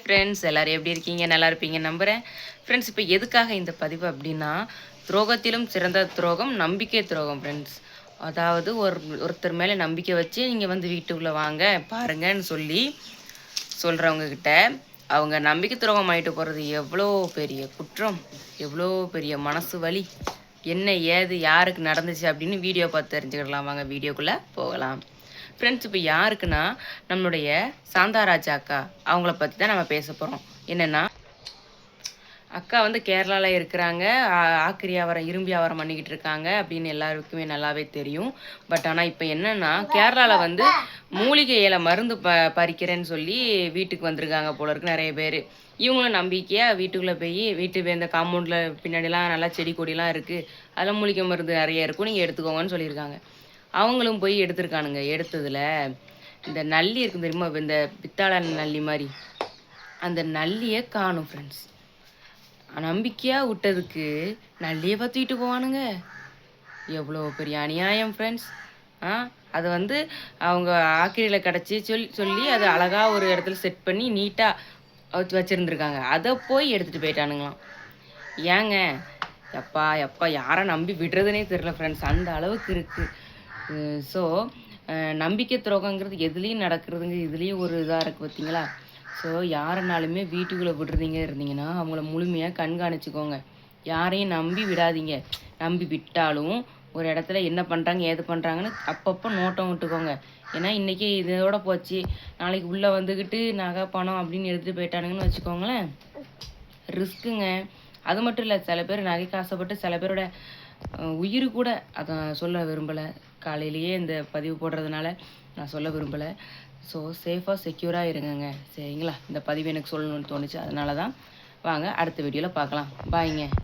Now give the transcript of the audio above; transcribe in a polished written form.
Friends, எல்லோரும் எப்படி இருக்கீங்க? நல்லா இருப்பீங்க நம்புகிறேன். ஃப்ரெண்ட்ஸ், இப்போ எதுக்காக இந்த பதிவு அப்படின்னா, துரோகத்திலும் சிறந்த துரோகம் நம்பிக்கை துரோகம் ஃப்ரெண்ட்ஸ். அதாவது ஒருத்தர் மேலே நம்பிக்கை வச்சு நீங்கள் வந்து வீட்டுக்குள்ளே வாங்க பாருங்கன்னு சொல்லி சொல்கிறவங்கக்கிட்ட அவங்க நம்பிக்கை துரோகம் ஆகிட்டு போகிறது எவ்வளோ பெரிய குற்றம், எவ்வளோ பெரிய மனசு வலி, என்ன ஏது யாருக்கு நடந்துச்சு அப்படின்னு வீடியோ பார்த்து தெரிஞ்சுக்கிடலாம். வாங்க வீடியோக்குள்ளே போகலாம். ஃப்ரெண்ட்ஸ், இப்போ யாருக்குன்னா நம்மளுடைய சாந்தாராஜா அக்கா அவங்கள பற்றி தான் நம்ம பேச போகிறோம். என்னென்னா, அக்கா வந்து கேரளாவில் இருக்கிறாங்க, ஆக்கிரி வியாபாரம் இரும்பு வியாபாரம் பண்ணிக்கிட்டு இருக்காங்க அப்படின்னு எல்லாருக்குமே நல்லாவே தெரியும். பட் ஆனால் இப்போ என்னென்னா, கேரளாவில் வந்து மூலிகை இலை மருந்து பறிக்கிறேன்னு சொல்லி வீட்டுக்கு வந்திருக்காங்க போல இருக்கு நிறைய பேர். இவங்களும் நம்பிக்கையாக வீட்டுக்குள்ளே போய் இந்த காம்பவுண்டில் பின்னாடிலாம் நல்லா செடி கொடிலாம் இருக்குது, அதெல்லாம் மூலிகை மருந்து நிறைய இருக்கும், நீங்கள் எடுத்துக்கோங்கன்னு சொல்லியிருக்காங்க. அவங்களும் போய் எடுத்திருக்கானுங்க. எடுத்ததில் இந்த நல்லி இருக்கும் தெரியுமா, இந்த பித்தாள நல்லி மாதிரி, அந்த நல்லியை காணும் ஃப்ரெண்ட்ஸ். நம்பிக்கையாக விட்டதுக்கு நல்லியை பற்றிக்கிட்டு போவானுங்க. எவ்வளோ பெரிய அநியாயம் ஃப்ரெண்ட்ஸ். அதை வந்து அவங்க ஆக்கிரியில் கிடச்சி சொல்லி அதை அழகாக ஒரு இடத்துல செட் பண்ணி நீட்டாக வச்சுருந்துருக்காங்க. அதை போய் எடுத்துகிட்டு போயிட்டானுங்களாம். ஏங்க எப்பா எப்பா யாரை நம்பி விடுறதுனே தெரில ஃப்ரெண்ட்ஸ், அந்த அளவுக்கு இருக்குது. ஸோ நம்பிக்கை துரோகங்கிறது எதுலேயும் நடக்கிறதுங்க, இதுலேயும் ஒரு இதாக இருக்குது பார்த்தீங்களா. ஸோ யாருனாலுமே வீட்டுக்குள்ளே விடுறீங்க இருந்தீங்கன்னா அவங்கள முழுமையாக கண்காணிச்சுக்கோங்க. யாரையும் நம்பி விடாதீங்க. நம்பி விட்டாலும் ஒரு இடத்துல என்ன பண்ணுறாங்க ஏது பண்ணுறாங்கன்னு அப்பப்போ நோட்டம் விட்டுக்கோங்க. ஏன்னா இன்றைக்கி இதோட போச்சு, நாளைக்கு உள்ளே வந்துக்கிட்டு நகை பணம் அப்படின்னு எடுத்துகிட்டு போயிட்டானுங்கன்னு வச்சுக்கோங்களேன், ரிஸ்க்குங்க. அது மட்டும் இல்லை, சில பேர் நகைக்கு ஆசைப்பட்டு சில பேரோட உயிர் கூட, அதை சொல்ல விரும்பலை, காலையிலேயே இந்த பதிவு போடுறதுனால நான் சொல்ல விரும்பலை. ஸோ சேஃபாக செக்யூராக இருங்கங்க, சரிங்களா. இந்த பதிவு எனக்கு சொல்லணும்னு தோணுச்சு, அதனால தான். வாங்க அடுத்த வீடியோவில் பார்க்கலாம். பாய்ங்க.